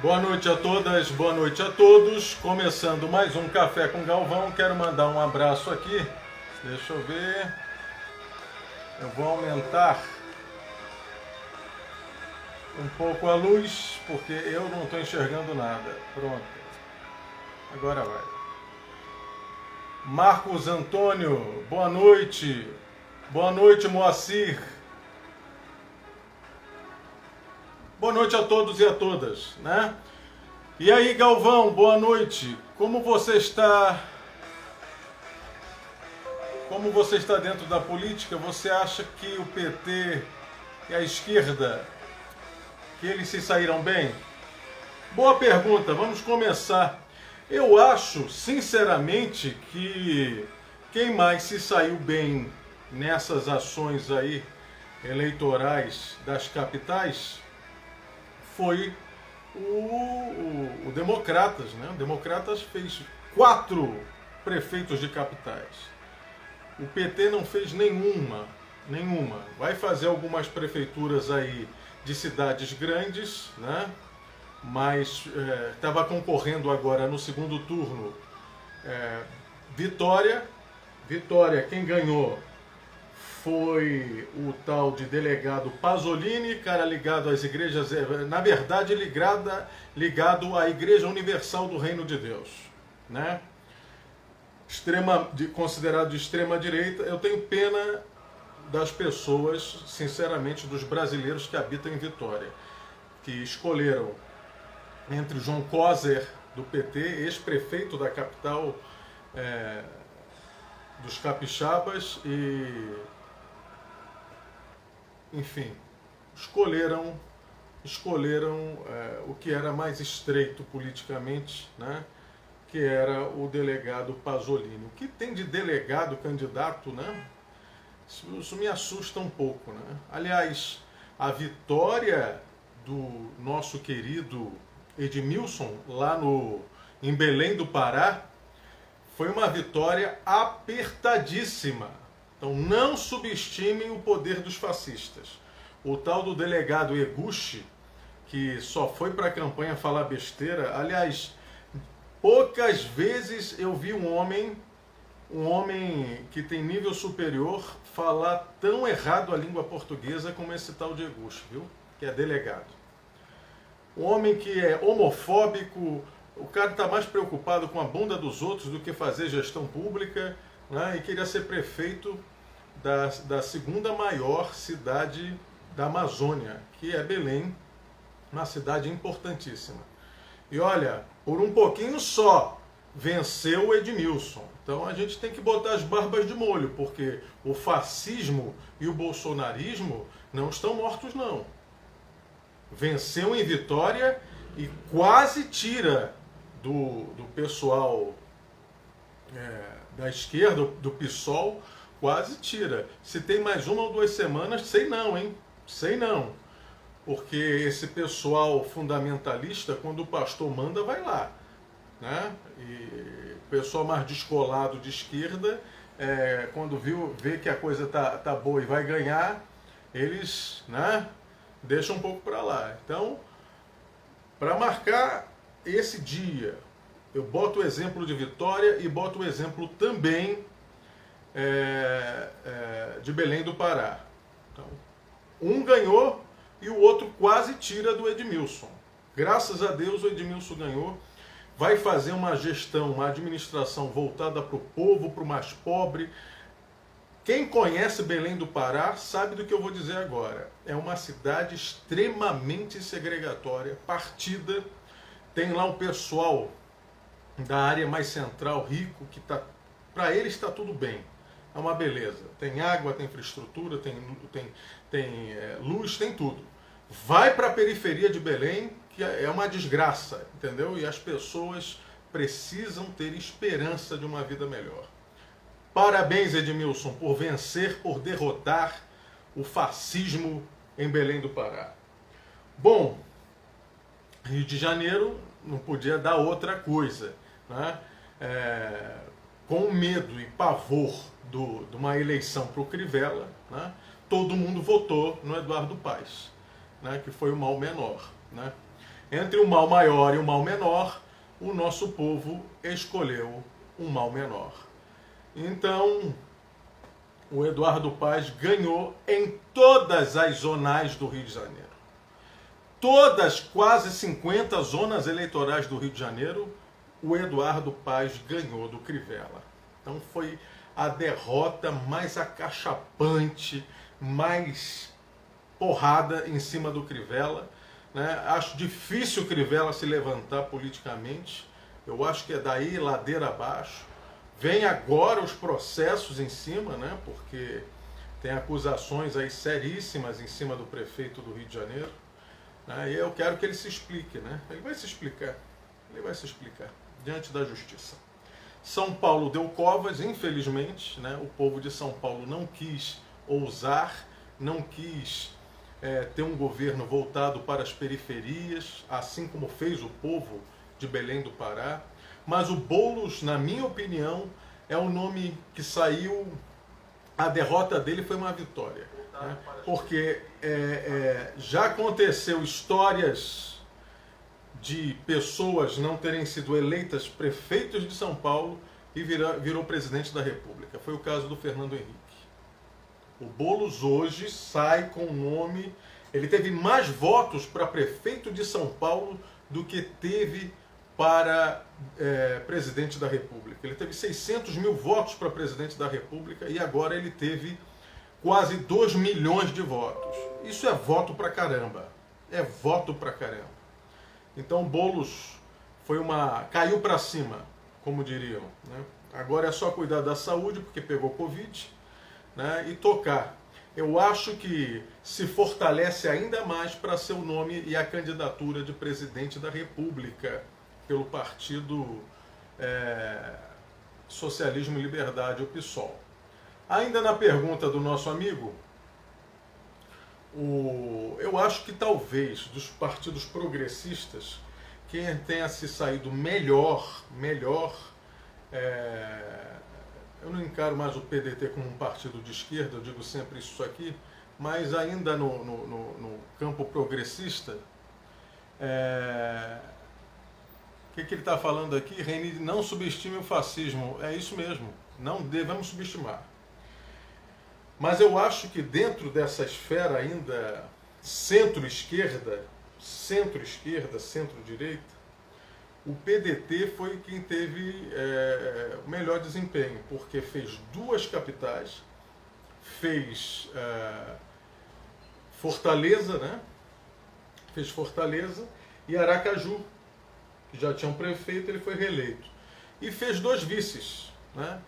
Boa noite a todas, boa noite a todos. Começando mais um Café com Galvão. Quero mandar um abraço aqui. Deixa eu ver. Eu vou aumentar um pouco a luz, porque eu não estou enxergando nada. Pronto. Agora vai. Marcos Antônio, boa noite. Boa noite, Moacir. Boa noite a todos e a todas, né? E aí, Galvão, boa noite. Como você está? Como você está dentro da política? Você acha que o PT e a esquerda, que eles se saíram bem? Boa pergunta, vamos começar. Eu acho, sinceramente, que quem mais se saiu bem nessas ações aí eleitorais das capitais foi o Democratas, né? O Democratas fez 4 prefeitos de capitais. O PT não fez nenhuma. Vai fazer algumas prefeituras aí de cidades grandes, né? Mas estava concorrendo agora no segundo turno Vitória. Vitória, quem ganhou foi o tal de delegado Pasolini, cara ligado às igrejas, na verdade ligado à Igreja Universal do Reino de Deus, né? Considerado de extrema direita. Eu tenho pena das pessoas, sinceramente, dos brasileiros que habitam em Vitória, que escolheram entre João Coser, do PT, ex-prefeito da capital dos capixabas, e enfim, escolheram o que era mais estreito politicamente, né? Que era o delegado Pasolini. O que tem de delegado candidato, né? Isso me assusta um pouco, né? Aliás, a vitória do nosso querido Edmilson lá em Belém do Pará foi uma vitória apertadíssima. Então não subestimem o poder dos fascistas. O tal do delegado Eguchi, que só foi para a campanha falar besteira, aliás, poucas vezes eu vi um homem que tem nível superior falar tão errado a língua portuguesa como esse tal de Eguchi, viu? Que é delegado. Um homem que é homofóbico, o cara está mais preocupado com a bunda dos outros do que fazer gestão pública, né? E queria ser prefeito da segunda maior cidade da Amazônia, que é Belém, uma cidade importantíssima. E olha, por um pouquinho só, venceu o Edmilson. Então a gente tem que botar as barbas de molho, porque o fascismo e o bolsonarismo não estão mortos, não. Venceu em Vitória e quase tira do pessoal da esquerda, do PSOL, quase tira. Se tem mais 1 ou 2 semanas, sei não, hein? Sei não. Porque esse pessoal fundamentalista, quando o pastor manda, vai lá, né? E o pessoal mais descolado de esquerda, quando vê que a coisa tá boa e vai ganhar, eles, né, deixam um pouco para lá. Então, para marcar esse dia, eu boto o exemplo de Vitória e boto o exemplo também de Belém do Pará. Então, um ganhou e o outro quase tira do Edmilson. Graças a Deus o Edmilson ganhou. Vai fazer uma gestão, uma administração voltada para o povo, para o mais pobre. Quem conhece Belém do Pará sabe do que eu vou dizer agora. É uma cidade extremamente segregatória, partida. Tem lá um pessoal da área mais central, rico, que para eles está tudo bem. É uma beleza. Tem água, tem infraestrutura, tem luz, tem tudo. Vai para a periferia de Belém, que é uma desgraça, entendeu? E as pessoas precisam ter esperança de uma vida melhor. Parabéns, Edmilson, por vencer, por derrotar o fascismo em Belém do Pará. Bom, Rio de Janeiro não podia dar outra coisa, né? Com medo e pavor de uma eleição para o Crivella, né? Todo mundo votou no Eduardo Paes, né? Que foi o mal menor, né? Entre o mal maior e o mal menor, o nosso povo escolheu um mal menor. Então, o Eduardo Paes ganhou em todas as zonais do Rio de Janeiro. Todas, quase 50 zonas eleitorais do Rio de Janeiro, o Eduardo Paes ganhou do Crivella. Então foi a derrota mais acachapante, mais porrada em cima do Crivella. Né? Acho difícil o Crivella se levantar politicamente. Eu acho que é daí ladeira abaixo. Vem agora os processos em cima, né? Porque tem acusações aí seríssimas em cima do prefeito do Rio de Janeiro. Né? E eu quero que ele se explique. Né? Ele vai se explicar. Ele vai se explicar diante da justiça. São Paulo deu covas, infelizmente. Né? O povo de São Paulo não quis ousar, não quis ter um governo voltado para as periferias, assim como fez o povo de Belém do Pará. Mas o Boulos, na minha opinião, é o nome que saiu. A derrota dele foi uma vitória. Né? Porque já aconteceu histórias de pessoas não terem sido eleitas prefeitos de São Paulo e virou presidente da República. Foi o caso do Fernando Henrique. O Boulos hoje sai com o nome... Ele teve mais votos para prefeito de São Paulo do que teve para presidente da República. Ele teve 600 mil votos para presidente da República e agora ele teve quase 2 milhões de votos. Isso é voto pra caramba. É voto pra caramba. Então Boulos caiu para cima, como diriam. Né? Agora é só cuidar da saúde, porque pegou Covid, né? E tocar. Eu acho que se fortalece ainda mais para ser o nome e a candidatura de presidente da República pelo Partido Socialismo e Liberdade, o PSOL. Ainda na pergunta do nosso amigo, eu acho que talvez dos partidos progressistas, quem tenha se saído melhor, eu não encaro mais o PDT como um partido de esquerda, eu digo sempre isso aqui, mas ainda no campo progressista, o que ele está falando aqui? Reni, não subestime o fascismo. É isso mesmo, não devemos subestimar. Mas eu acho que dentro dessa esfera ainda centro-esquerda, centro-direita, o PDT foi quem teve o melhor desempenho, porque fez 2 capitais, fez Fortaleza, né? Fez Fortaleza e Aracaju, que já tinha um prefeito, ele foi reeleito. E fez 2 vices, né?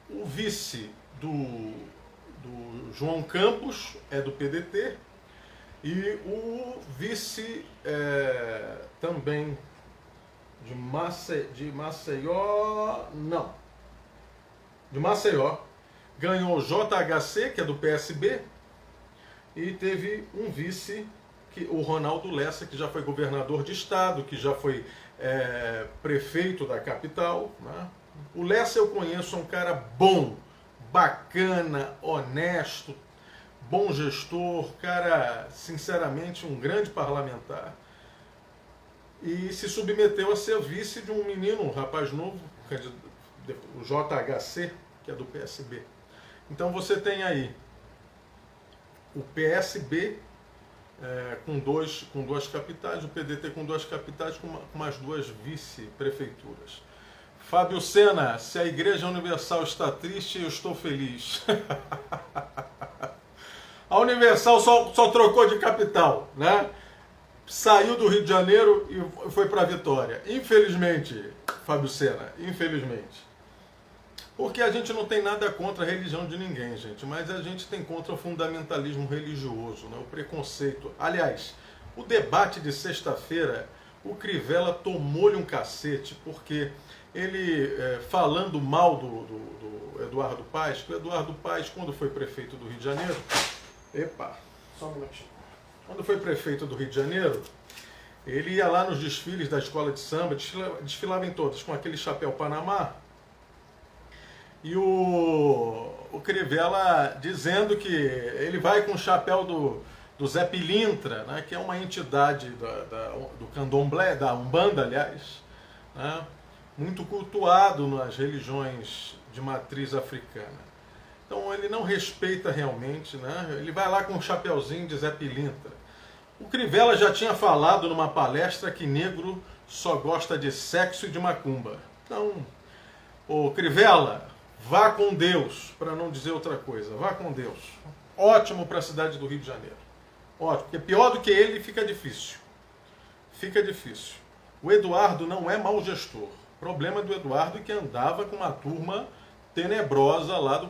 O vice do João Campos é do PDT e o vice também de Maceió, ganhou o JHC, que é do PSB, e teve um vice, o Ronaldo Lessa, que já foi governador de estado, que já foi prefeito da capital. Né? O Lessa eu conheço, é um cara bom, bacana, honesto, bom gestor, cara, sinceramente, um grande parlamentar. E se submeteu a ser vice de um menino, um rapaz novo, o JHC, que é do PSB. Então você tem aí o PSB com duas capitais, o PDT com 2 capitais, com mais 2 vice-prefeituras. Fábio Sena, se a Igreja Universal está triste, eu estou feliz. A Universal só trocou de capital, né? Saiu do Rio de Janeiro e foi para Vitória. Infelizmente, Fábio Sena, infelizmente. Porque a gente não tem nada contra a religião de ninguém, gente, mas a gente tem contra o fundamentalismo religioso, né? O preconceito. Aliás, o debate de sexta-feira, o Crivella tomou-lhe um cacete, porque ele, falando mal do Eduardo Paes, que o Eduardo Paes, quando foi prefeito do Rio de Janeiro... Só um minutinho. Quando foi prefeito do Rio de Janeiro, ele ia lá nos desfiles da escola de samba, desfilava em todas, com aquele chapéu Panamá, e o Crivella dizendo que ele vai com o chapéu do Zé Pilintra, né, que é uma entidade do candomblé, da Umbanda, aliás, né, muito cultuado nas religiões de matriz africana. Então ele não respeita realmente, né, ele vai lá com um chapeuzinho de Zé Pilintra. O Crivella já tinha falado numa palestra que negro só gosta de sexo e de macumba. Então, ô Crivella, vá com Deus, para não dizer outra coisa, vá com Deus. Ótimo para a cidade do Rio de Janeiro. Ótimo, porque pior do que ele fica difícil. Fica difícil. O Eduardo não é mau gestor. O problema do Eduardo é que andava com uma turma tenebrosa lá do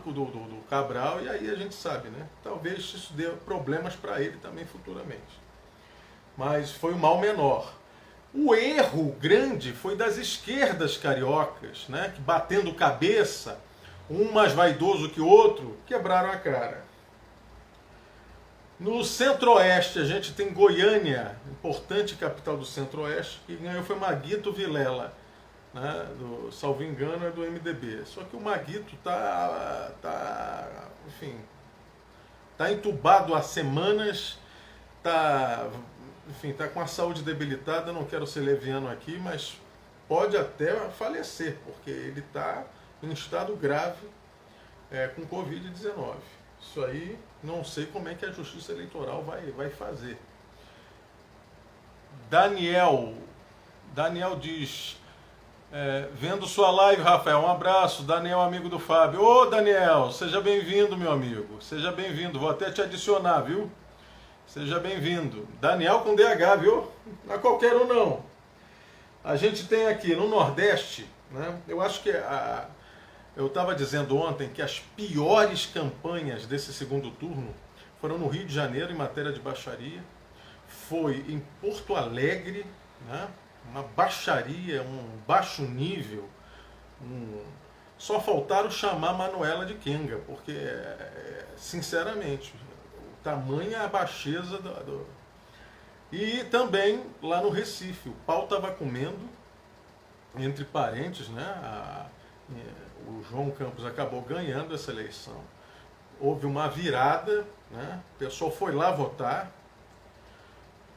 Cabral, e aí a gente sabe, né? Talvez isso dê problemas para ele também futuramente. Mas foi o mal menor. O erro grande foi das esquerdas cariocas, né? Que batendo cabeça, um mais vaidoso que o outro, quebraram a cara. No Centro-Oeste, a gente tem Goiânia, importante capital do Centro-Oeste, que ganhou foi Maguito Vilela, né, salvo engano, é do MDB. Só que o Maguito enfim, tá entubado há semanas, enfim, tá com a saúde debilitada, não quero ser leviano aqui, mas pode até falecer, porque ele está em estado grave com Covid-19. Isso aí, não sei como é que a Justiça Eleitoral vai fazer. Daniel diz, vendo sua live, Rafael, um abraço, Daniel, amigo do Fábio. Ô Daniel, seja bem-vindo, meu amigo, seja bem-vindo, vou até te adicionar, viu? Seja bem-vindo. Daniel com DH, viu? Não é qualquer um, não. A gente tem aqui no Nordeste, né, eu acho que eu estava dizendo ontem que as piores campanhas desse segundo turno foram no Rio de Janeiro, em matéria de baixaria. Foi em Porto Alegre, né? Uma baixaria, um baixo nível. Só faltaram chamar Manuela de Kenga, porque, sinceramente, o tamanho é a baixeza E também lá no Recife, o pau estava comendo, entre parentes, né? O João Campos acabou ganhando essa eleição. Houve uma virada, né? O pessoal foi lá votar,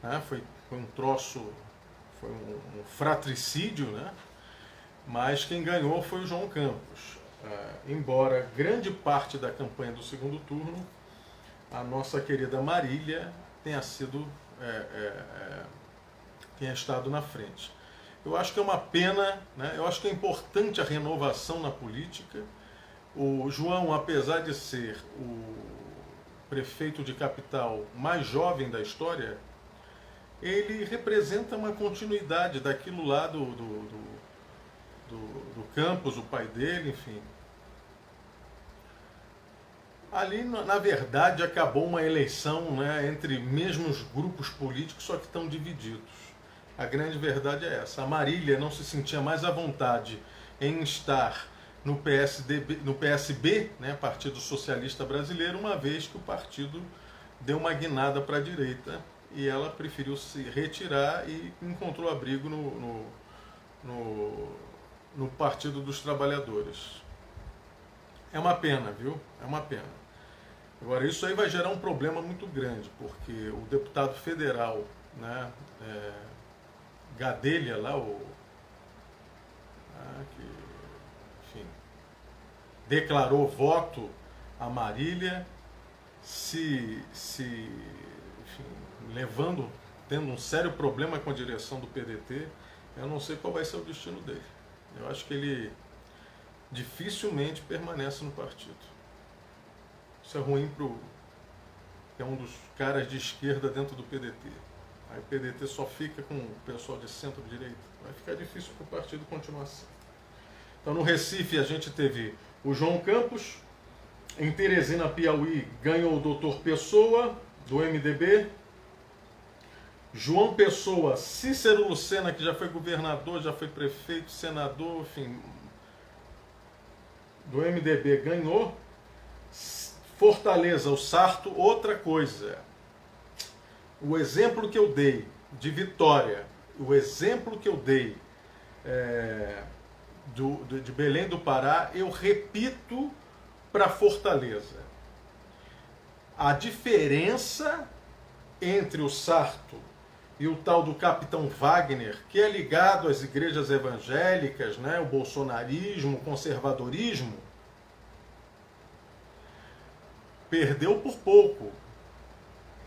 né? Foi um troço, foi um fratricídio, né? Mas quem ganhou foi o João Campos. Embora grande parte da campanha do segundo turno, a nossa querida Marília tenha sido, tenha estado na frente. Eu acho que é uma pena, né? Eu acho que é importante a renovação na política. O João, apesar de ser o prefeito de capital mais jovem da história, ele representa uma continuidade daquilo lá do Campos, o pai dele, enfim. Ali, na verdade, acabou uma eleição, né, entre mesmos grupos políticos, só que estão divididos. A grande verdade é essa. A Marília não se sentia mais à vontade em estar no PSB, né, Partido Socialista Brasileiro, uma vez que o partido deu uma guinada para a direita e ela preferiu se retirar e encontrou abrigo no Partido dos Trabalhadores. É uma pena, viu? É uma pena. Agora, isso aí vai gerar um problema muito grande, porque o deputado federal, né, Gadelha lá, que, enfim, declarou voto a Marília, enfim, tendo um sério problema com a direção do PDT. Eu não sei qual vai ser o destino dele. Eu acho que ele dificilmente permanece no partido. Isso é ruim é um dos caras de esquerda dentro do PDT. Aí o PDT só fica com o pessoal de centro-direita. Vai ficar difícil para o partido continuar assim. Então, no Recife, a gente teve o João Campos. Em Teresina, Piauí, ganhou o doutor Pessoa, do MDB. João Pessoa, Cícero Lucena, que já foi governador, já foi prefeito, senador, enfim, do MDB, ganhou. Fortaleza, o Sarto, outra coisa. O exemplo que eu dei de Vitória, o exemplo que eu dei de Belém do Pará, eu repito para Fortaleza. A diferença entre o Sarto e o tal do Capitão Wagner, que é ligado às igrejas evangélicas, né, o bolsonarismo, o conservadorismo, perdeu por pouco.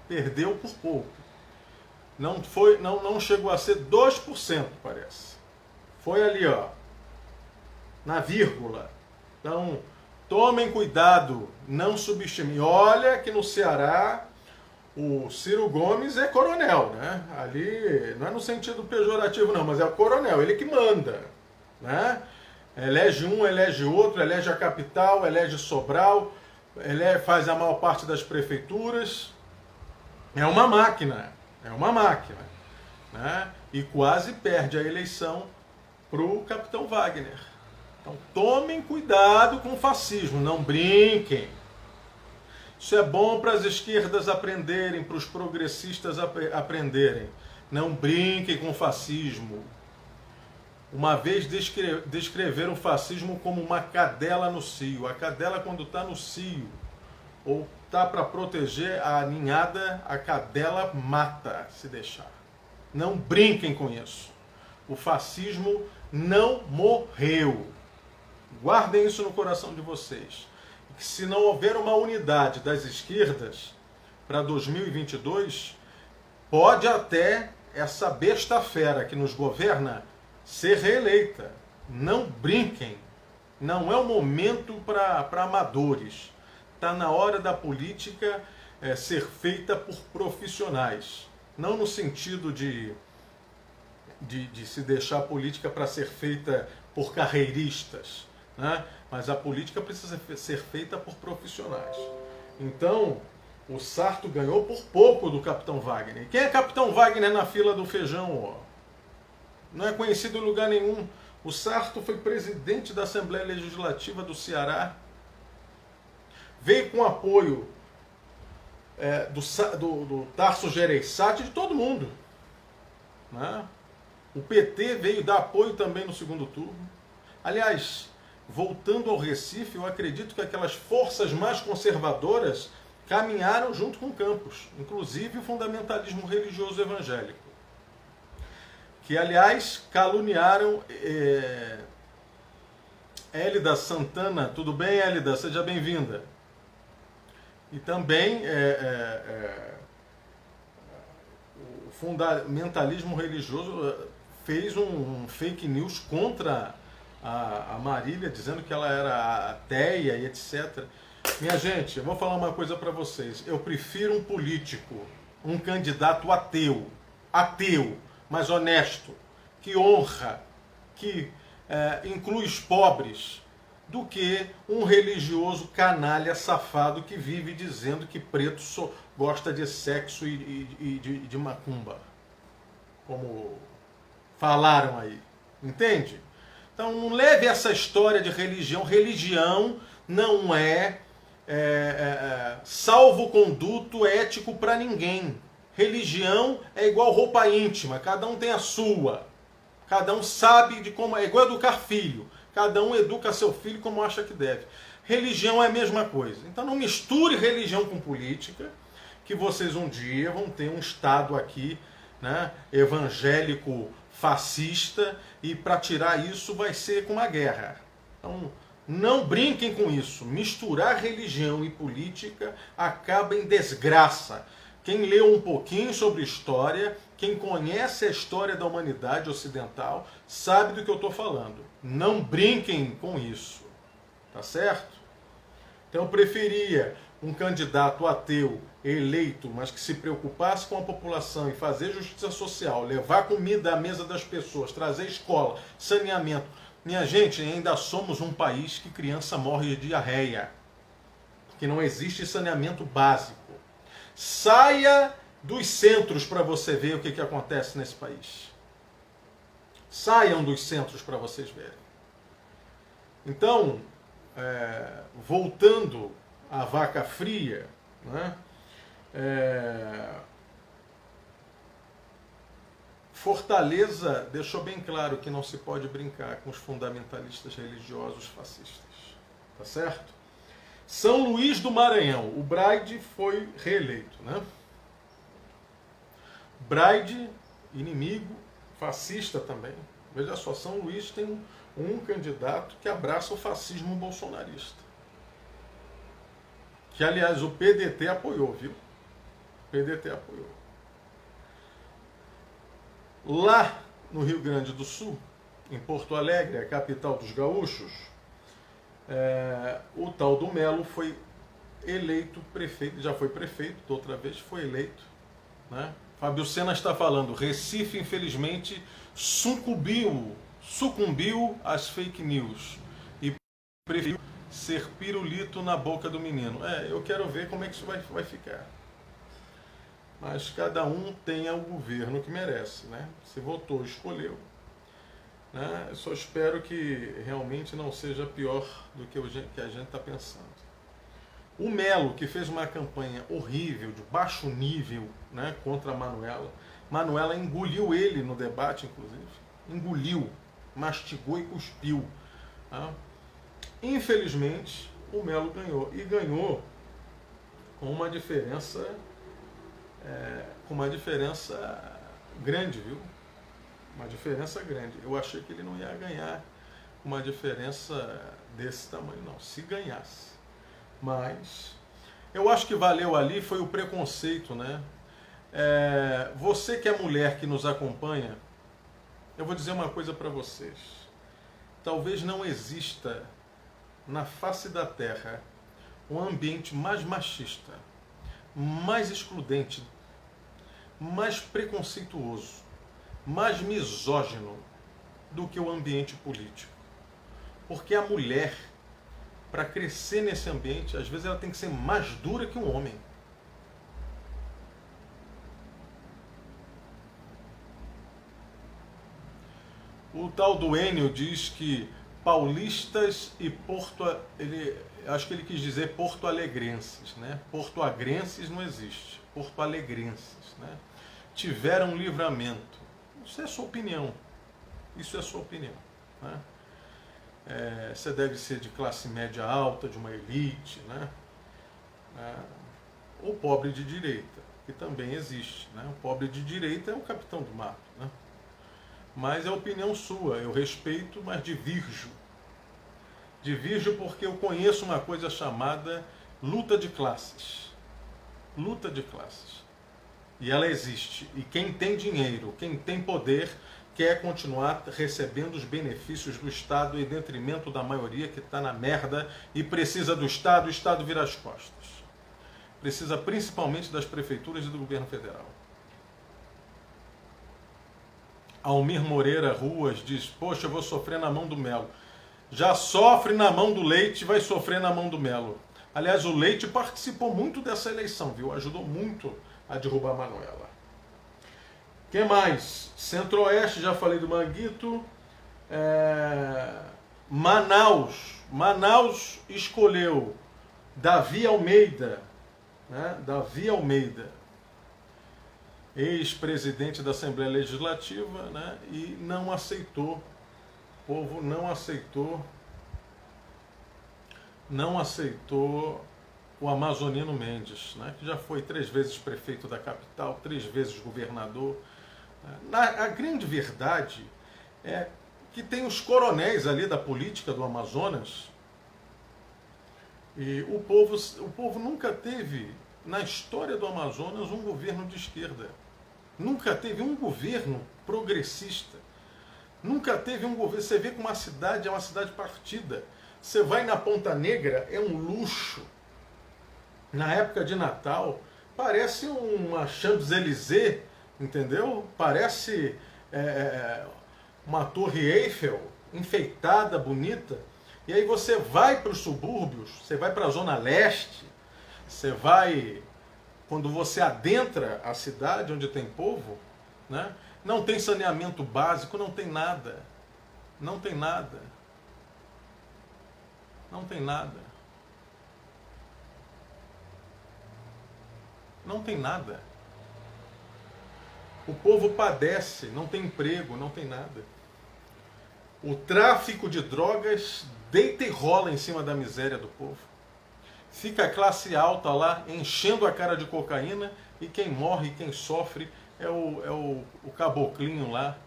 Perdeu por pouco. Não chegou a ser 2%, parece. Foi ali, ó, na vírgula. Então, tomem cuidado, não subestimem. Olha que no Ceará o Ciro Gomes é coronel, né? Ali não é no sentido pejorativo não, mas é o coronel, ele que manda, né? Elege um, elege outro, elege a capital, elege Sobral, faz a maior parte das prefeituras. É uma máquina, né? E quase perde a eleição para o Capitão Wagner. Então tomem cuidado com o fascismo, não brinquem. Isso é bom para as esquerdas aprenderem, para os progressistas aprenderem. Não brinquem com o fascismo. Uma vez descreveram o fascismo como uma cadela no cio. A cadela, quando está no cio ou está para proteger a ninhada, a cadela mata, se deixar. Não brinquem com isso. O fascismo não morreu. Guardem isso no coração de vocês. Que se não houver uma unidade das esquerdas para 2022, pode até essa besta fera que nos governa ser reeleita. Não brinquem. Não é o momento para amadores. Está na hora da política ser feita por profissionais. Não no sentido de se deixar a política para ser feita por carreiristas, né? Mas a política precisa ser feita por profissionais. Então, o Sarto ganhou por pouco do Capitão Wagner. E quem é Capitão Wagner na fila do feijão? Ó? Não é conhecido em lugar nenhum. O Sarto foi presidente da Assembleia Legislativa do Ceará. Veio com apoio do Tarso Gereissati, de todo mundo. Né? O PT veio dar apoio também no segundo turno. Aliás, voltando ao Recife, eu acredito que aquelas forças mais conservadoras caminharam junto com Campos, inclusive o fundamentalismo religioso evangélico, que, aliás, caluniaram Hélida Santana. Tudo bem, Hélida? Seja bem-vinda. E também o fundamentalismo religioso fez um fake news contra a Marília, dizendo que ela era ateia e etc. Minha gente, eu vou falar uma coisa para vocês. Eu prefiro um político, um candidato ateu, mas honesto, que honra, que inclui os pobres, do que um religioso canalha safado que vive dizendo que preto só gosta de sexo e de macumba. Como falaram aí. Entende? Então não leve essa história de religião. Religião não é salvo-conduto ético para ninguém. Religião é igual roupa íntima, cada um tem a sua. Cada um sabe de como é igual educar filho. Cada um educa seu filho como acha que deve. Religião é a mesma coisa. Então não misture religião com política, que vocês um dia vão ter um Estado aqui, né, evangélico fascista, e para tirar isso vai ser com uma guerra. Então não brinquem com isso. Misturar religião e política acaba em desgraça. Quem leu um pouquinho sobre história, quem conhece a história da humanidade ocidental, sabe do que eu estou falando. Não brinquem com isso. Tá certo? Então eu preferia um candidato ateu eleito, mas que se preocupasse com a população e fazer justiça social, levar comida à mesa das pessoas, trazer escola, saneamento. Minha gente, ainda somos um país que criança morre de diarreia, que não existe saneamento básico. Saia dos centros para você ver o que acontece nesse país. Saiam dos centros para vocês verem. Então, voltando à vaca fria, né? Fortaleza deixou bem claro que não se pode brincar com os fundamentalistas religiosos fascistas. Tá certo? São Luís do Maranhão, o Braide foi reeleito, né? Braide, inimigo, fascista também. Veja só, São Luís tem um candidato que abraça o fascismo bolsonarista. Que, aliás, o PDT apoiou, viu? O PDT apoiou. Lá no Rio Grande do Sul, em Porto Alegre, a capital dos gaúchos, o tal do Melo foi eleito prefeito, já foi prefeito, da outra vez foi eleito, né? Fábio Sena está falando, Recife, infelizmente, sucumbiu às fake news e preferiu ser pirulito na boca do menino. Eu quero ver como é que isso vai ficar. Mas cada um tem o governo que merece, né? Se votou, escolheu. Né? Eu só espero que realmente não seja pior do que a gente está pensando. O Melo, que fez uma campanha horrível, de baixo nível, né, contra a Manuela. Manuela engoliu ele no debate, inclusive. Engoliu, mastigou e cuspiu. Tá? Infelizmente, o Melo ganhou. E ganhou com uma diferença, grande, viu? Uma diferença grande. Eu achei que ele não ia ganhar uma diferença desse tamanho, não. Se ganhasse. Mas eu acho que valeu ali foi o preconceito, né? Você que é mulher que nos acompanha, eu vou dizer uma coisa para vocês. Talvez não exista na face da terra um ambiente mais machista, mais excludente, mais preconceituoso, mais misógino do que o ambiente político. Porque a mulher, para crescer nesse ambiente, às vezes ela tem que ser mais dura que um homem. O tal do Enio diz que paulistas e acho que ele quis dizer porto-alegrenses, né? Porto-agrenses não existe, porto-alegrenses, né? Tiveram livramento. Isso é sua opinião. Isso é sua opinião, né? Você deve ser de classe média alta, de uma elite, né? Ou pobre de direita, que também existe, né? O pobre de direita é o capitão do mato, né? Mas é opinião sua, eu respeito, mas divirjo. Divirjo porque eu conheço uma coisa chamada luta de classes. Luta de classes. E ela existe. E quem tem dinheiro, quem tem poder, quer continuar recebendo os benefícios do Estado em detrimento da maioria que está na merda e precisa do Estado, o Estado vira as costas. Precisa principalmente das prefeituras e do governo federal. Almir Moreira Ruas diz, poxa, eu vou sofrer na mão do Melo. Já sofre na mão do Leite, vai sofrer na mão do Melo. Aliás, o Leite participou muito dessa eleição, viu? Ajudou muito a derrubar a Manuela. Que mais? Centro-Oeste, já falei do Manguito. Manaus escolheu Davi Almeida, né? Davi Almeida, ex-presidente da Assembleia Legislativa, né? E não aceitou, o povo não aceitou o Amazonino Mendes, né? Que já foi 3 vezes prefeito da capital, 3 vezes governador. A grande verdade é que tem os coronéis ali da política do Amazonas e o povo nunca teve, na história do Amazonas, um governo de esquerda. Nunca teve um governo progressista. Nunca teve um governo. Você vê que uma cidade é uma cidade partida. Você vai na Ponta Negra, é um luxo. Na época de Natal, parece uma Champs-Élysées, entendeu? Parece uma Torre Eiffel, enfeitada, bonita. E aí você vai para os subúrbios, você vai para a Zona Leste, você vai... Quando você adentra a cidade onde tem povo, né, não tem saneamento básico, não tem nada. Não tem nada. Não tem nada. Não tem nada. O povo padece, não tem emprego, não tem nada. O tráfico de drogas deita e rola em cima da miséria do povo. Fica a classe alta lá enchendo a cara de cocaína e quem morre, quem sofre o caboclinho lá,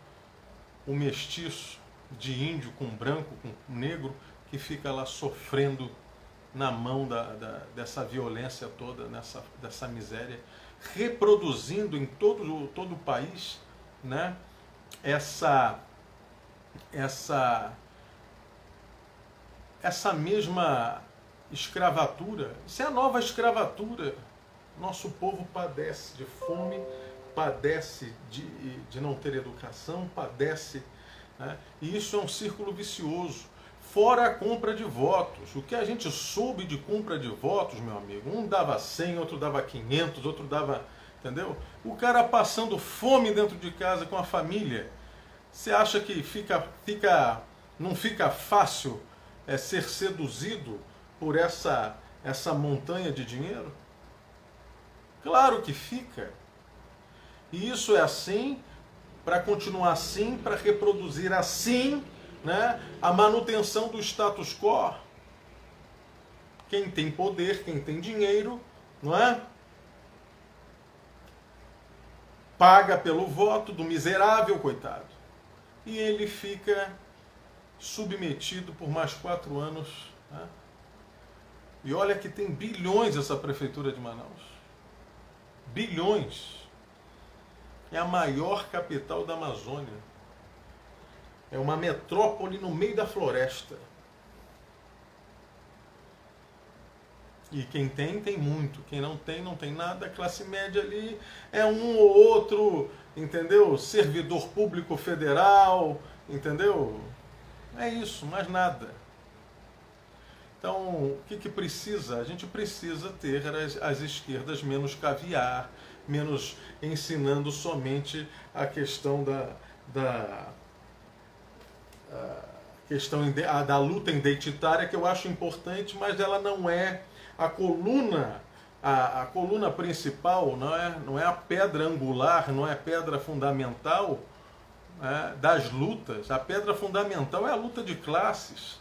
o mestiço de índio com branco, com negro, que fica lá sofrendo na mão dessa violência toda, dessa miséria, reproduzindo em todo o país, né, essa mesma escravatura. Isso é a nova escravatura. Nosso povo padece de fome, padece de não ter educação, padece, né? E isso é um círculo vicioso. Fora a compra de votos. O que a gente soube de compra de votos, meu amigo, um dava 100, outro dava 500, outro dava... Entendeu? O cara passando fome dentro de casa com a família. Você acha que não fica fácil ser seduzido por essa montanha de dinheiro? Claro que fica. E isso é assim, para continuar assim, para reproduzir assim, né, a manutenção do status quo. Quem tem poder, quem tem dinheiro, não é? Paga pelo voto do miserável, coitado. E ele fica submetido por mais 4 anos. Né? E olha que tem bilhões essa prefeitura de Manaus. Bilhões. É a maior capital da Amazônia. É uma metrópole no meio da floresta. E quem tem, tem muito. Quem não tem nada. A classe média ali é um ou outro, entendeu? Servidor público federal, entendeu? É isso, mais nada. Então, o que precisa? A gente precisa ter as esquerdas menos caviar, menos ensinando somente a questão da luta identitária, que eu acho importante, mas ela não é a coluna, a coluna principal, não é a pedra angular, não é a pedra fundamental das lutas. A pedra fundamental é a luta de classes.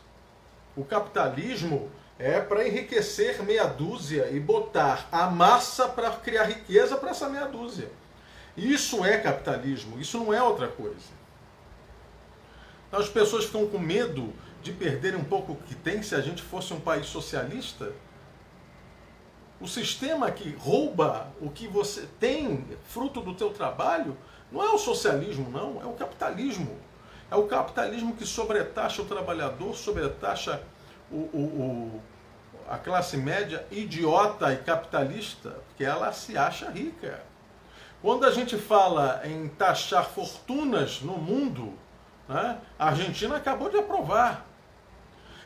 O capitalismo é para enriquecer meia dúzia e botar a massa para criar riqueza para essa meia dúzia. Isso é capitalismo, isso não é outra coisa. Então as pessoas ficam com medo de perderem um pouco o que tem se a gente fosse um país socialista. O sistema que rouba o que você tem, fruto do teu trabalho, não é o socialismo, não, é o capitalismo. É o capitalismo que sobretaxa o trabalhador, sobretaxa a classe média idiota e capitalista, porque ela se acha rica. Quando a gente fala em taxar fortunas no mundo, né, a Argentina acabou de aprovar.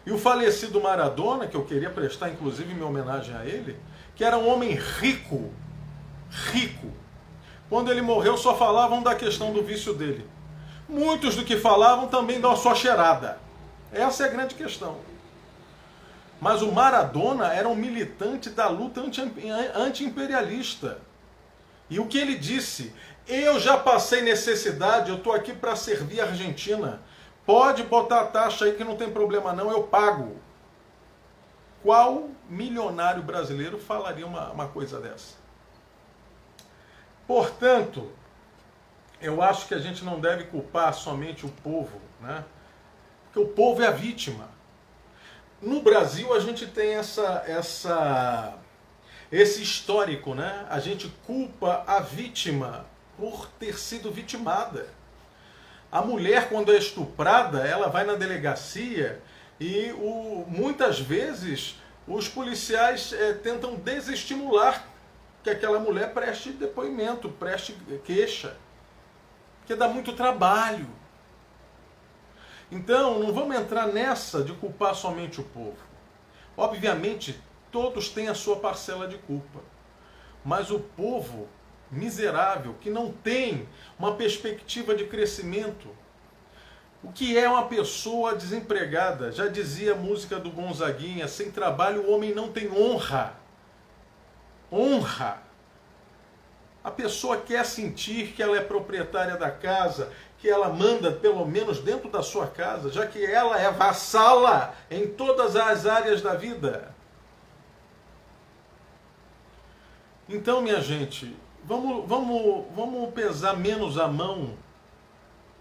E o falecido Maradona, que eu queria prestar inclusive minha homenagem a ele, que era um homem rico, quando ele morreu só falavam da questão do vício dele. Muitos do que falavam também dão a sua cheirada. Essa é a grande questão. Mas o Maradona era um militante da luta anti-imperialista. E o que ele disse? Eu já passei necessidade, eu estou aqui para servir a Argentina. Pode botar a taxa aí que não tem problema não, eu pago. Qual milionário brasileiro falaria uma coisa dessa? Portanto, eu acho que a gente não deve culpar somente o povo, né? Porque o povo é a vítima. No Brasil a gente tem esse histórico, né? A gente culpa a vítima por ter sido vitimada. A mulher, quando é estuprada, ela vai na delegacia e muitas vezes os policiais tentam desestimular que aquela mulher preste depoimento, preste queixa, porque dá muito trabalho. Então, não vamos entrar nessa de culpar somente o povo. Obviamente, todos têm a sua parcela de culpa. Mas o povo miserável, que não tem uma perspectiva de crescimento. O que é uma pessoa desempregada? Já dizia a música do Gonzaguinha, sem trabalho o homem não tem honra. Honra. A pessoa quer sentir que ela é proprietária da casa, que ela manda pelo menos dentro da sua casa, já que ela é vassala em todas as áreas da vida. Então, minha gente, vamos pesar menos a mão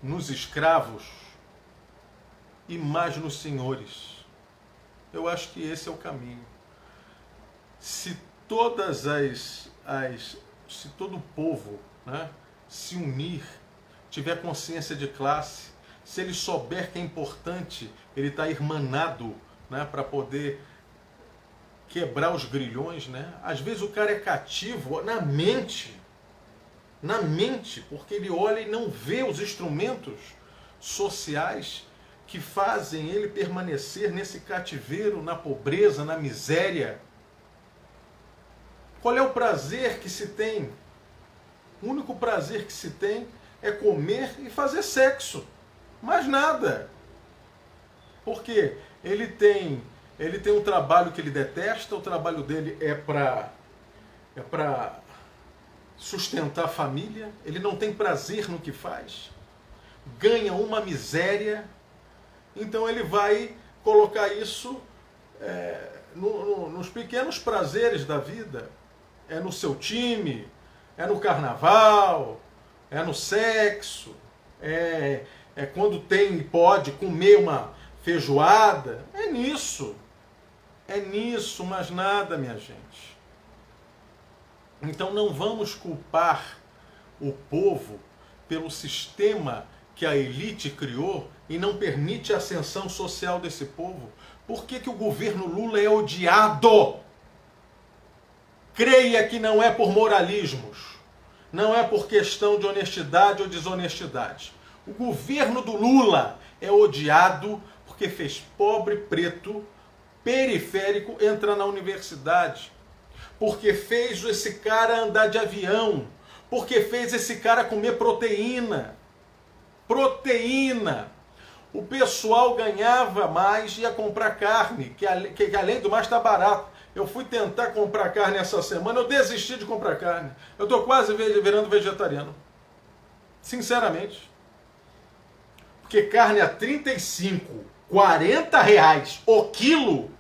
nos escravos e mais nos senhores. Eu acho que esse é o caminho. Se se todo o povo, né, se unir, tiver consciência de classe, se ele souber que é importante ele estar irmanado, né, para poder quebrar os grilhões, né? Às vezes o cara é cativo na mente, porque ele olha e não vê os instrumentos sociais que fazem ele permanecer nesse cativeiro, na pobreza, na miséria. Qual é o prazer que se tem? O único prazer que se tem é comer e fazer sexo. Mais nada. Porque ele tem um trabalho que ele detesta, o trabalho dele é para sustentar a família, ele não tem prazer no que faz, ganha uma miséria, então ele vai colocar isso nos pequenos prazeres da vida, é no seu time, é no carnaval, é no sexo, é quando tem e pode comer uma feijoada, é nisso, mais nada, minha gente. Então não vamos culpar o povo pelo sistema que a elite criou e não permite a ascensão social desse povo. Por que o governo Lula é odiado? Creia que não é por moralismos, não é por questão de honestidade ou desonestidade. O governo do Lula é odiado porque fez pobre, preto, periférico entrar na universidade, porque fez esse cara andar de avião, porque fez esse cara comer proteína. O pessoal ganhava mais e ia comprar carne, que além do mais está barato. Eu fui tentar comprar carne essa semana, eu desisti de comprar carne. Eu estou quase virando vegetariano. Sinceramente. Porque carne a 35, 40 reais o quilo,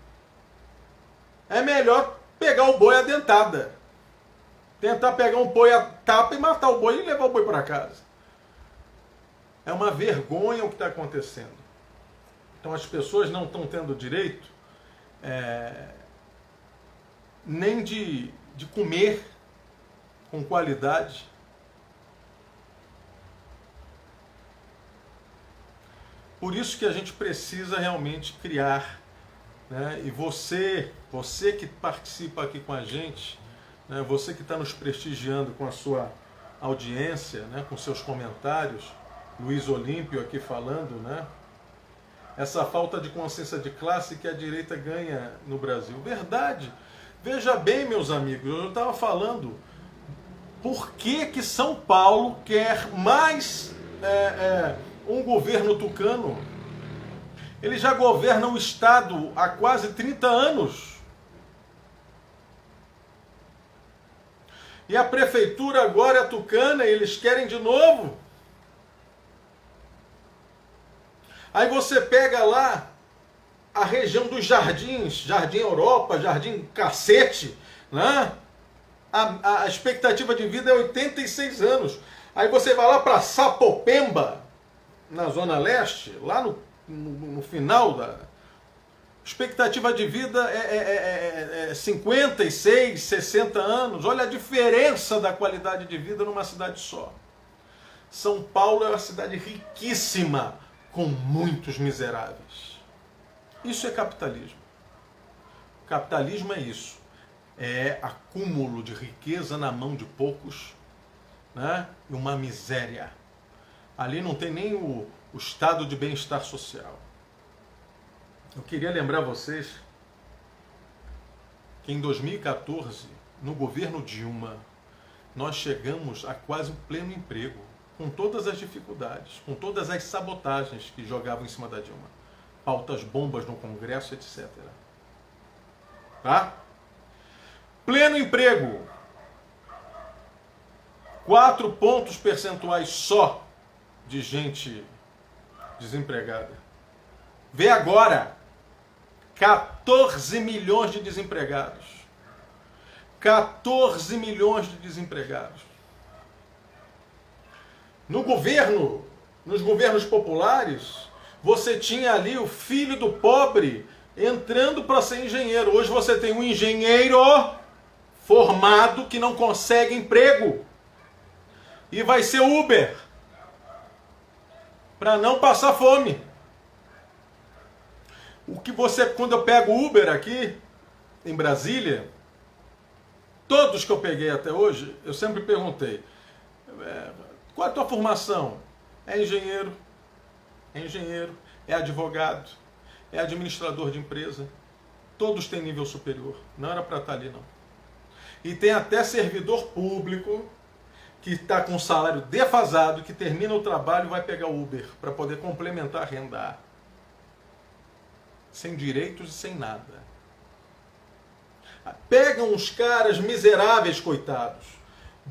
é melhor pegar o boi à dentada. Tentar pegar um boi à tapa e matar o boi e levar o boi para casa. É uma vergonha o que está acontecendo. Então as pessoas não estão tendo direito nem de comer com qualidade. Por isso que a gente precisa realmente criar, né? E você que participa aqui com a gente, né? Você que está nos prestigiando com a sua audiência, né? Com seus comentários, Luiz Olímpio aqui falando, né? Essa falta de consciência de classe que a direita ganha no Brasil. Verdade. Veja bem, meus amigos, eu estava falando por que São Paulo quer mais um governo tucano. Ele já governa o estado há quase 30 anos. E a prefeitura agora é tucana e eles querem de novo. Aí você pega lá a região dos jardins, Jardim Europa, Jardim Cacete, né? A expectativa de vida é 86 anos. Aí você vai lá para Sapopemba, na Zona Leste, lá no final da... expectativa de vida é 56, 60 anos. Olha a diferença da qualidade de vida numa cidade só. São Paulo é uma cidade riquíssima, com muitos miseráveis. Isso é capitalismo. Capitalismo é isso. É acúmulo de riqueza na mão de poucos, né? E uma miséria. Ali não tem nem o estado de bem-estar social. Eu queria lembrar vocês que em 2014, no governo Dilma, nós chegamos a quase um pleno emprego, com todas as dificuldades, com todas as sabotagens que jogavam em cima da Dilma. Pautas bombas no Congresso, etc. Tá? Pleno emprego. 4 pontos percentuais só de gente desempregada. Vê agora. 14 milhões de desempregados. 14 milhões de desempregados. No governo, nos governos populares, você tinha ali o filho do pobre entrando para ser engenheiro. Hoje você tem um engenheiro formado que não consegue emprego e vai ser Uber para não passar fome. O que você, quando eu pego Uber aqui em Brasília, todos que eu peguei até hoje, eu sempre perguntei: qual é a tua formação? É engenheiro, é advogado, é administrador de empresa. Todos têm nível superior. Não era para estar ali, não. E tem até servidor público que está com salário defasado, que termina o trabalho e vai pegar Uber para poder complementar a renda. Sem direitos e sem nada. Pegam os caras miseráveis, coitados,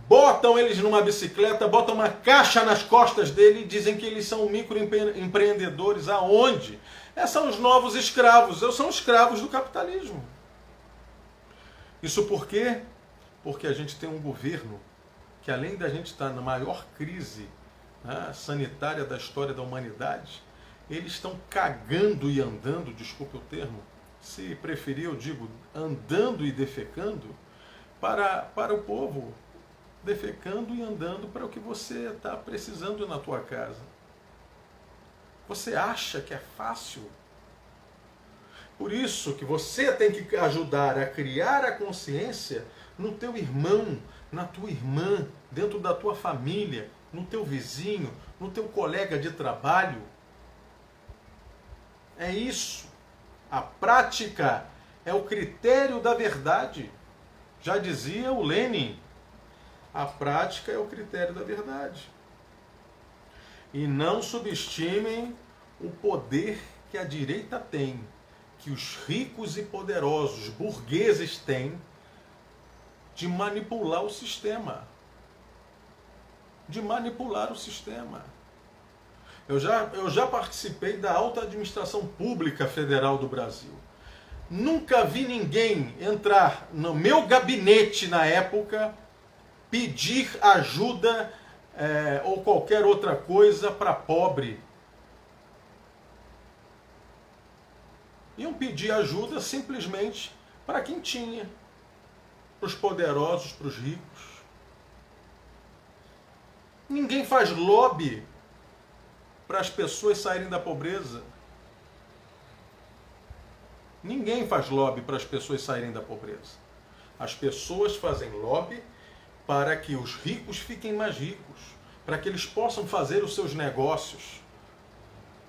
botam eles numa bicicleta, botam uma caixa nas costas dele e dizem que eles são microempreendedores. Aonde? São os novos escravos. São escravos do capitalismo. Isso por quê? Porque a gente tem um governo que, além da gente estar na maior crise sanitária da história da humanidade, eles estão cagando e andando, desculpe o termo, se preferir eu digo andando e defecando, para o povo, defecando e andando para o que você está precisando na tua casa. Você acha que é fácil? Por isso que você tem que ajudar a criar a consciência no teu irmão, na tua irmã, dentro da tua família, no teu vizinho, no teu colega de trabalho. É isso. A prática é o critério da verdade. Já dizia o Lenin. A prática é o critério da verdade. E não subestimem o poder que a direita tem, que os ricos e poderosos burgueses têm, de manipular o sistema. De manipular o sistema. Eu já participei da Alta Administração Pública Federal do Brasil. Nunca vi ninguém entrar no meu gabinete na época, pedir ajuda ou qualquer outra coisa para pobre. Iam pedir ajuda simplesmente para quem tinha. Para os poderosos, para os ricos. Ninguém faz lobby para as pessoas saírem da pobreza. Ninguém faz lobby para as pessoas saírem da pobreza. As pessoas fazem lobby para que os ricos fiquem mais ricos, para que eles possam fazer os seus negócios,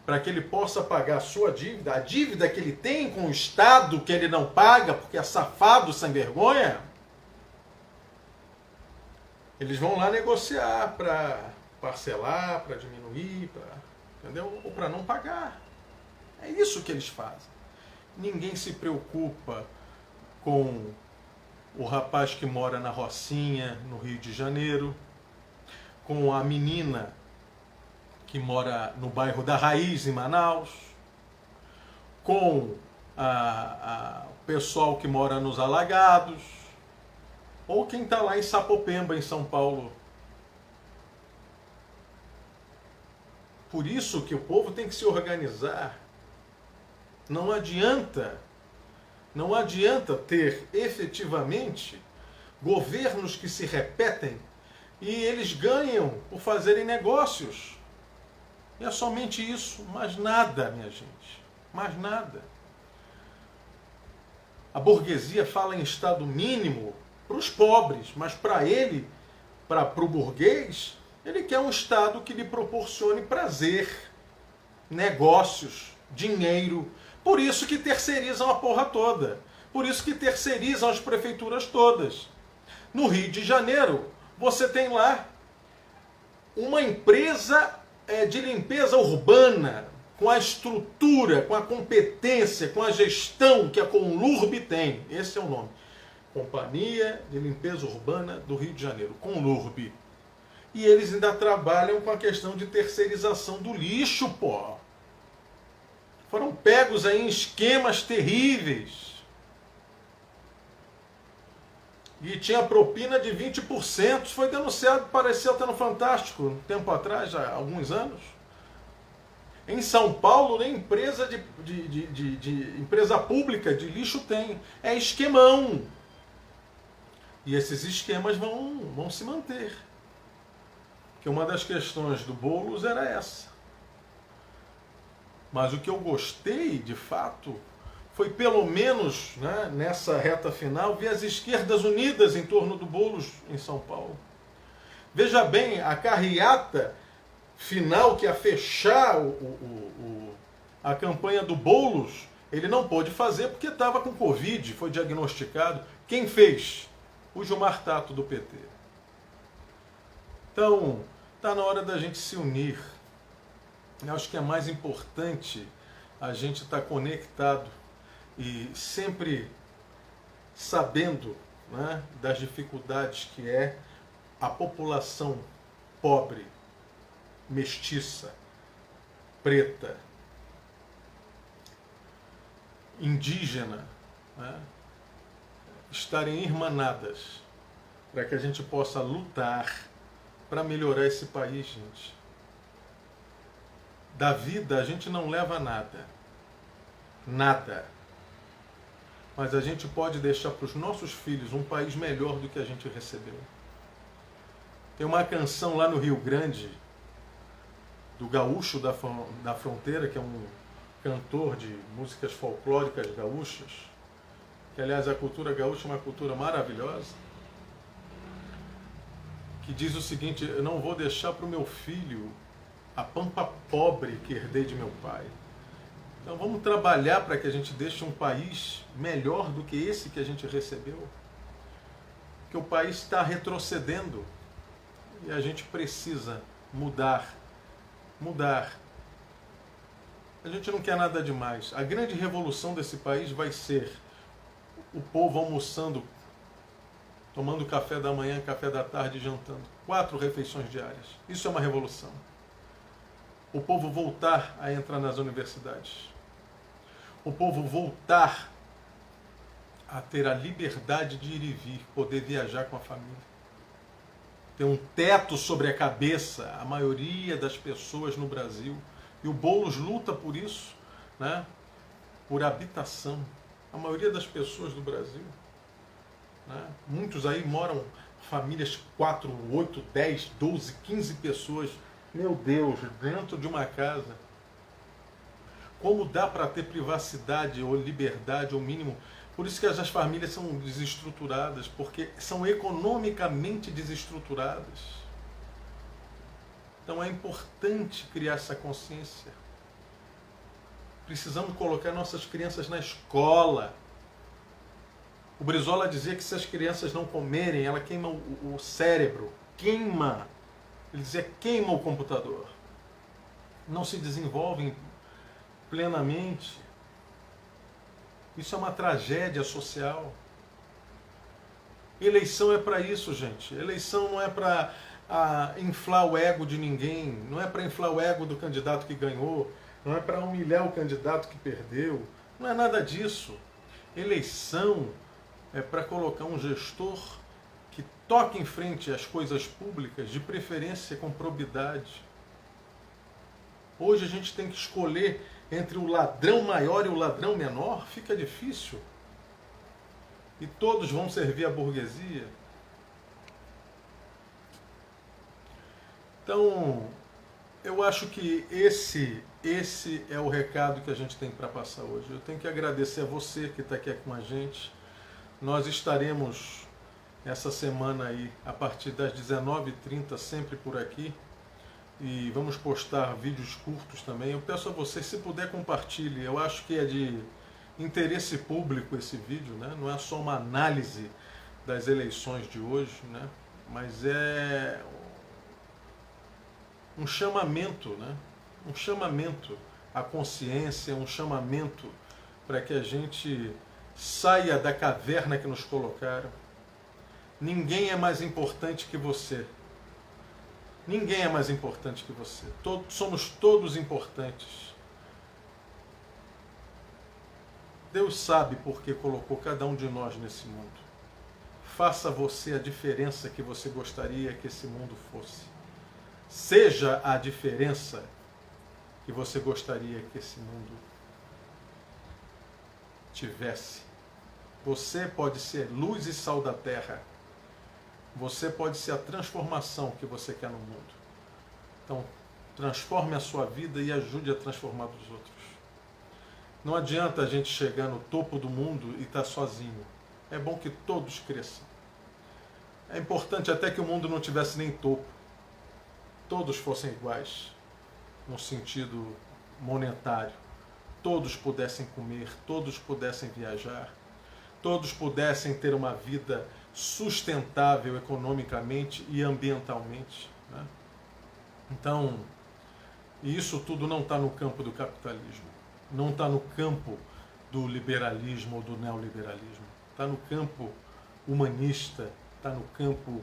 para que ele possa pagar a sua dívida, a dívida que ele tem com o Estado, que ele não paga porque é safado, sem vergonha. Eles vão lá negociar para parcelar, para diminuir, entendeu? Ou para não pagar. É isso que eles fazem. Ninguém se preocupa com o rapaz que mora na Rocinha, no Rio de Janeiro, com a menina que mora no bairro da Raiz, em Manaus, com o pessoal que mora nos Alagados, ou quem está lá em Sapopemba, em São Paulo. Por isso que o povo tem que se organizar. Não adianta ter efetivamente governos que se repetem e eles ganham por fazerem negócios. E é somente isso, mais nada, minha gente, mais nada. A burguesia fala em estado mínimo para os pobres, mas para ele, para o burguês, ele quer um estado que lhe proporcione prazer, negócios, dinheiro. Por isso que terceirizam a porra toda. Por isso que terceirizam as prefeituras todas. No Rio de Janeiro, você tem lá uma empresa de limpeza urbana, com a estrutura, com a competência, com a gestão que a Conlurb tem. Esse é o nome. Companhia de Limpeza Urbana do Rio de Janeiro, Conlurb. E eles ainda trabalham com a questão de terceirização do lixo, pô. Foram pegos aí em esquemas terríveis. E tinha propina de 20%. Isso foi denunciado, pareceu até no Fantástico, um tempo atrás, há alguns anos. Em São Paulo, nem empresa empresa pública de lixo tem. É esquemão. E esses esquemas vão se manter. Porque uma das questões do Boulos era essa. Mas o que eu gostei, de fato, foi pelo menos, né, nessa reta final, ver as esquerdas unidas em torno do Boulos em São Paulo. Veja bem, a carreata final que ia fechar a campanha do Boulos, ele não pôde fazer porque estava com Covid, foi diagnosticado. Quem fez? O Gilmar Tato, do PT. Então, está na hora da gente se unir. Eu acho que é mais importante a gente estar conectado e sempre sabendo, né, das dificuldades que é a população pobre, mestiça, preta, indígena, né, estarem irmanadas para que a gente possa lutar para melhorar esse país, gente. Da vida a gente não leva nada. Nada. Mas a gente pode deixar para os nossos filhos um país melhor do que a gente recebeu. Tem uma canção lá no Rio Grande, do Gaúcho da Fronteira, que é um cantor de músicas folclóricas gaúchas, que aliás a cultura gaúcha é uma cultura maravilhosa, que diz o seguinte: eu não vou deixar para o meu filho a pampa pobre que herdei de meu pai. Então vamos trabalhar para que a gente deixe um país melhor do que esse que a gente recebeu. Porque o país está retrocedendo e a gente precisa mudar. Mudar. A gente não quer nada demais. A grande revolução desse país vai ser o povo almoçando, tomando café da manhã, café da tarde e jantando. 4 refeições diárias. Isso é uma revolução. O povo voltar a entrar nas universidades. O povo voltar a ter a liberdade de ir e vir, poder viajar com a família. Ter um teto sobre a cabeça, a maioria das pessoas no Brasil. E o Boulos luta por isso, né? Por habitação. A maioria das pessoas do Brasil. Né? Muitos aí moram famílias 4, 8, 10, 12, 15 pessoas. Meu Deus, dentro de uma casa. Como dá para ter privacidade ou liberdade ou mínimo? Por isso que as famílias são desestruturadas, porque são economicamente desestruturadas. Então é importante criar essa consciência. Precisamos colocar nossas crianças na escola. O Brizola dizia que se as crianças não comerem, ela queima o cérebro. Queima. Ele dizia, queima o computador. Não se desenvolvem plenamente. Isso é uma tragédia social. Eleição é para isso, gente. Eleição não é para inflar o ego de ninguém, não é para inflar o ego do candidato que ganhou, não é para humilhar o candidato que perdeu, não é nada disso. Eleição é para colocar um gestor que toque em frente às coisas públicas, de preferência com probidade. Hoje a gente tem que escolher entre o ladrão maior e o ladrão menor, fica difícil. E todos vão servir a burguesia. Então, eu acho que esse é o recado que a gente tem para passar hoje. Eu tenho que agradecer a você que está aqui com a gente. Nós estaremos essa semana aí, a partir das 19h30, sempre por aqui. E vamos postar vídeos curtos também. Eu peço a você, se puder, compartilhe. Eu acho que é de interesse público esse vídeo, né? Não é só uma análise das eleições de hoje, né? Mas é um chamamento, né? Um chamamento à consciência, um chamamento para que a gente saia da caverna que nos colocaram. Ninguém é mais importante que você. Ninguém é mais importante que você. Somos todos importantes. Deus sabe por que colocou cada um de nós nesse mundo. faça você a diferença que você gostaria que esse mundo fosse. Seja a diferença que você gostaria que esse mundo tivesse. Você pode ser luz e sal da terra. Você pode ser a transformação que você quer no mundo. Então, transforme a sua vida e ajude a transformar os outros. Não adianta a gente chegar no topo do mundo e estar sozinho. É bom que todos cresçam. É importante até que o mundo não tivesse nem topo. Todos fossem iguais, no sentido monetário. Todos pudessem comer, todos pudessem viajar, todos pudessem ter uma vida sustentável economicamente e ambientalmente, né? Então, isso tudo não está no campo do capitalismo, não está no campo do liberalismo ou do neoliberalismo, está no campo humanista, está no campo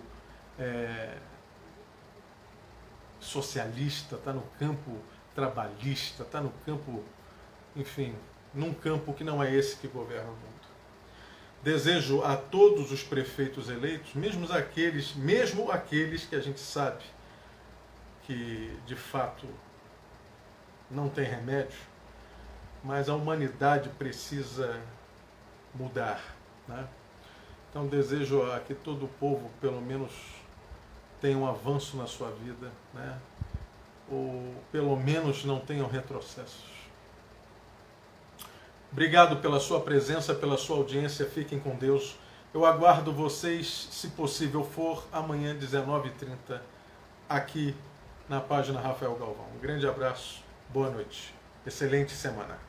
socialista, está no campo trabalhista, está no campo, enfim, num campo que não é esse que governa o mundo. Desejo a todos os prefeitos eleitos, mesmo aqueles que a gente sabe que de fato não tem remédio, mas a humanidade precisa mudar, né? Então desejo a que todo o povo pelo menos tenha um avanço na sua vida, né? Ou pelo menos não tenham retrocessos. Obrigado pela sua presença, pela sua audiência. Fiquem com Deus. Eu aguardo vocês, se possível for, amanhã, 19h30, aqui na página Rafael Galvão. Um grande abraço, boa noite, excelente semana.